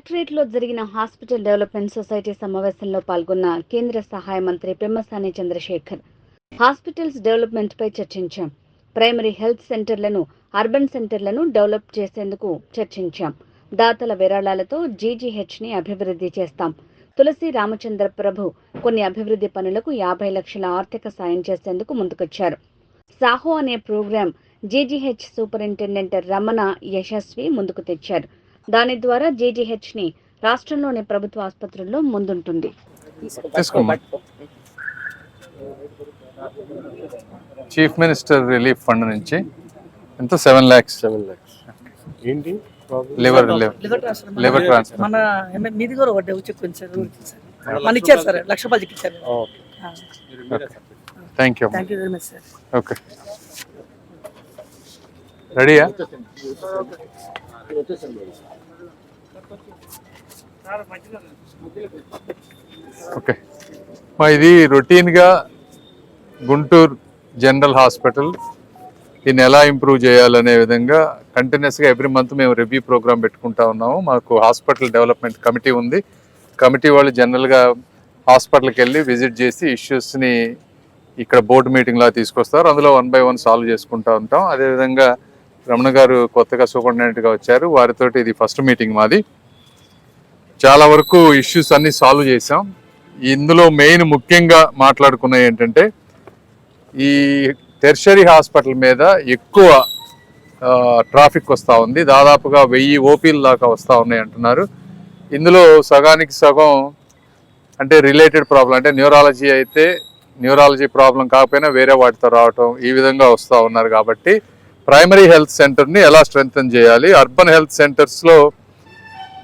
కలెక్టరేట్లో జరిగిన hospital development society సమావేశంలో పాల్గొన్న కేంద్ర సహాయ మంత్రి పెమ్మసాని చంద్రశేఖర్ హాస్పిటల్స్ డెవలప్మెంట్పై చర్చించాం. ప్రైమరీ హెల్త్ సెంటర్లను, అర్బన్ సెంటర్లను డెవలప్ చేసేందుకు చర్చించాం. దాతల విరాళాలతో జీజీహెచ్ని అభివృద్ధి చేస్తాం. తులసి రామచంద్ర ప్రభు కొన్ని అభివృద్ధి పనులకు 50 లక్షల ఆర్థిక సాయం చేసేందుకు ముందుకొచ్చారు. సాహో అనే programme GGH superintendent Ramana Yashasvi ముందుకు తెచ్చారు. దాని ద్వారా జీజీహెచ్ని రాష్ట్రంలోని ప్రభుత్వ ఆసుపత్రుల్లో ముందుంటుంది. చీఫ్ మినిస్టర్ రిలీఫ్ ఫండ్ నుంచి ఎంత 7 lakhs ఏంటి లివర్ ట్రాన్స్ఫర్ మన మీది కూడా ఒకటి వచ్చి కొంచెం మన ఇచ్చారు సార్, 1 లక్ష రూపాయలు ఇచ్చారు. Thank you very much sir. Okay, రెడీయా? ఓకే, ఇది రొటీన్గా గుంటూరు జనరల్ హాస్పిటల్ దీన్ని ఎలా ఇంప్రూవ్ చేయాలనే విధంగా కంటిన్యూస్గా ఎవ్రీ మంత్ మేము రివ్యూ ప్రోగ్రామ్ పెట్టుకుంటా ఉన్నాము. మాకు హాస్పిటల్ డెవలప్మెంట్ కమిటీ ఉంది. కమిటీ వాళ్ళు జనరల్గా హాస్పిటల్కి వెళ్ళి విజిట్ చేసి ఇష్యూస్ని ఇక్కడ బోర్డు మీటింగ్లా తీసుకొస్తారు. అందులో 1 by 1 సాల్వ్ చేసుకుంటూ ఉంటాం. అదేవిధంగా రమణ గారు కొత్తగా సూపరింటెండెంట్గా వచ్చారు, వారితోటి ఇది ఫస్ట్ మీటింగ్ మాది. చాలా వరకు ఇష్యూస్ అన్నీ సాల్వ్ చేసాం. ఇందులో మెయిన్ ముఖ్యంగా మాట్లాడుకున్నవి ఏంటంటే ఈ టెర్షరీ హాస్పిటల్ మీద ఎక్కువ ట్రాఫిక్ వస్తూ ఉంది. దాదాపుగా 1000 ఓపీల దాకా వస్తూ ఉన్నాయి అంటున్నారు. ఇందులో సగానికి సగం అంటే రిలేటెడ్ ప్రాబ్లం, అంటే న్యూరాలజీ అయితే న్యూరాలజీ ప్రాబ్లం కాకపోయినా వేరే వాటితో రావటం, ఈ విధంగా వస్తూ ఉన్నారు. కాబట్టి ప్రైమరీ హెల్త్ సెంటర్ని ఎలా స్ట్రెంగ్తన్ చేయాలి. అర్బన్ హెల్త్ సెంటర్స్లో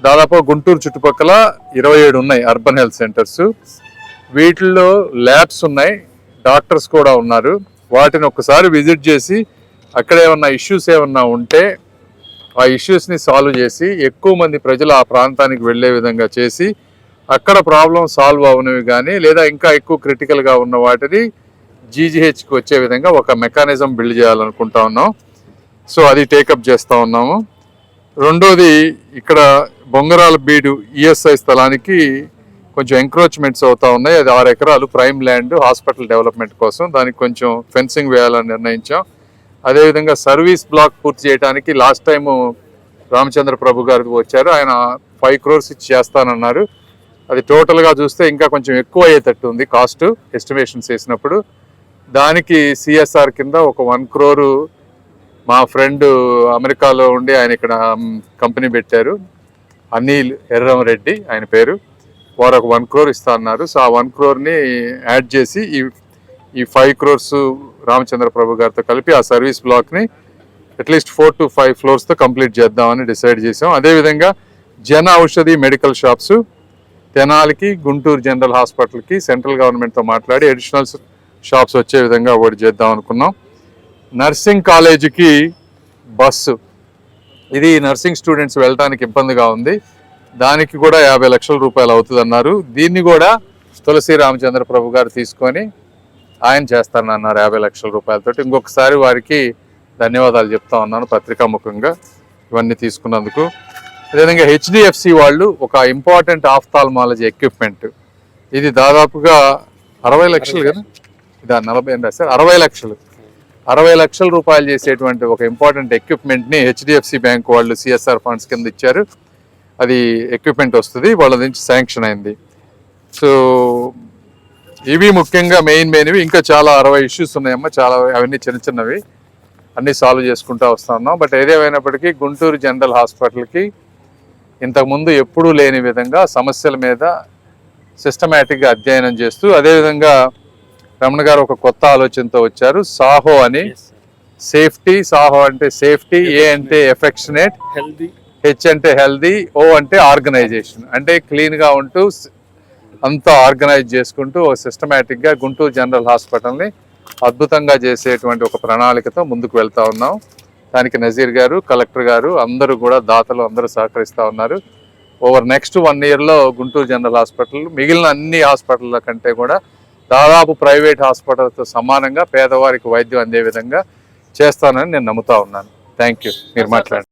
దాదాపు గుంటూరు చుట్టుపక్కల 27 ఉన్నాయి అర్బన్ హెల్త్ సెంటర్స్. వీటిల్లో ల్యాబ్స్ ఉన్నాయి, డాక్టర్స్ కూడా ఉన్నారు. వాటిని ఒకసారి విజిట్ చేసి అక్కడ ఏమన్నా ఇష్యూస్ ఏమన్నా ఉంటే ఆ ఇష్యూస్ని సాల్వ్ చేసి ఎక్కువ మంది ప్రజలు ఆ ప్రాంతానికి వెళ్ళే విధంగా చేసి అక్కడ ప్రాబ్లం సాల్వ్ అవనివి కానీ లేదా ఇంకా ఎక్కువ క్రిటికల్గా ఉన్న వాటిని జీజీహెచ్కి వచ్చే విధంగా ఒక మెకానిజం బిల్డ్ చేయాలనుకుంటా ఉన్నాం. సో అది టేకప్ చేస్తూ ఉన్నాము. రెండోది, ఇక్కడ బొంగరాల బీడు ఈఎస్ఐ స్థలానికి కొంచెం ఎంక్రోచ్మెంట్స్ అవుతా ఉన్నాయి. అది 6 ఎకరాలు ప్రైమ్ ల్యాండ్ హాస్పిటల్ డెవలప్మెంట్ కోసం. దానికి కొంచెం ఫెన్సింగ్ వేయాలని నిర్ణయించాం. అదేవిధంగా సర్వీస్ బ్లాక్ పూర్తి చేయడానికి లాస్ట్ టైము రామచంద్ర ప్రభు గారు వచ్చారు, ఆయన 5 crores ఇచ్చి చేస్తానన్నారు. అది టోటల్గా చూస్తే ఇంకా కొంచెం ఎక్కువ అయ్యేటట్టు ఉంది కాస్ట్ ఎస్టిమేషన్స్ వేసినప్పుడు. దానికి సిఎస్ఆర్ కింద ఒక 1 crore మా ఫ్రెండ్ అమెరికాలో ఉండి ఆయన ఇక్కడ కంపెనీ పెట్టారు, అనిల్ ఎర్రంరెడ్డి ఆయన పేరు, వారు ఒక 1 crore ఇస్తా అన్నారు. సో ఆ 1 crore యాడ్ చేసి ఈ 5 crores రామచంద్ర ప్రభు గారితో కలిపి ఆ సర్వీస్ బ్లాక్ని అట్లీస్ట్ 4 to 5 floors కంప్లీట్ చేద్దామని డిసైడ్ చేసాం. అదేవిధంగా జన ఔషధి మెడికల్ షాప్స్ తెనాలికి, గుంటూరు జనరల్ హాస్పిటల్కి సెంట్రల్ గవర్నమెంట్తో మాట్లాడి అడిషనల్ షాప్స్ వచ్చే విధంగా ఒకటి చేద్దాం అనుకున్నాం. నర్సింగ్ కాలేజీకి బస్సు, ఇది నర్సింగ్ స్టూడెంట్స్ వెళ్ళడానికి ఇబ్బందిగా ఉంది, దానికి కూడా 50 లక్షల రూపాయలు అవుతుంది అన్నారు. దీన్ని కూడా తులసి రామచంద్ర ప్రభు గారు తీసుకొని ఆయన చేస్తానన్నారు 50 లక్షల రూపాయలతో. ఇంకొకసారి వారికి ధన్యవాదాలు చెప్తా ఉన్నాను పత్రికాముఖంగా ఇవన్నీ తీసుకున్నందుకు. అదేవిధంగా హెచ్డిఎఫ్సి వాళ్ళు ఒక ఇంపార్టెంట్ ఆఫ్థాల్మాలజీ ఎక్విప్మెంట్, ఇది దాదాపుగా 60 లక్షలు కదా, ఇది 40 అని రాశారు, 60 లక్షల రూపాయలు చేసేటువంటి ఒక ఇంపార్టెంట్ ఎక్విప్మెంట్ని హెచ్డిఎఫ్సి బ్యాంక్ వాళ్ళు సిఎస్ఆర్ ఫండ్స్ కింద ఇచ్చారు. అది ఎక్విప్మెంట్ వస్తుంది, వాళ్ళ నుంచి శాంక్షన్ అయింది. సో ఇవి ముఖ్యంగా మెయిన్వి. ఇంకా చాలా 60 ఇష్యూస్ ఉన్నాయమ్మా, చాలా అవన్నీ చిన్నవి అన్నీ సాల్వ్ చేసుకుంటూ వస్తూ ఉన్నాం. బట్ ఏదేమైనప్పటికీ గుంటూరు జనరల్ హాస్పిటల్కి ఇంతకుముందు ఎప్పుడూ లేని విధంగా సమస్యల మీద సిస్టమేటిక్గా అధ్యయనం చేస్తూ, అదేవిధంగా రమణ గారు ఒక కొత్త ఆలోచనతో వచ్చారు, సాహో అని. సేఫ్టీ, సాహో అంటే సేఫ్టీ, ఏ అంటే ఎఫెక్షనేట్, హెల్దీ, హెచ్ అంటే హెల్దీ, ఓ అంటే ఆర్గనైజేషన్, అంటే క్లీన్గా ఉంటూ అంతా ఆర్గనైజ్ చేసుకుంటూ ఒక సిస్టమేటిక్గా గుంటూరు జనరల్ హాస్పిటల్ని అద్భుతంగా చేసేటువంటి ఒక ప్రణాళికతో ముందుకు వెళ్తూ ఉన్నాం. దానికి నజీర్ గారు, కలెక్టర్ గారు అందరూ కూడా, దాతలు అందరూ సహకరిస్తూ ఉన్నారు. ఓవర్ నెక్స్ట్ 1 yearలో గుంటూరు జనరల్ హాస్పిటల్ మిగిలిన అన్ని హాస్పిటల్ల కంటే కూడా దాదాపు ప్రైవేట్ హాస్పిటల్తో సమానంగా పేదవారికి వైద్యం అందే విధంగా చేస్తానని నేను నమ్ముతా ఉన్నాను. Thank you. మీరు మాట్లాడండి.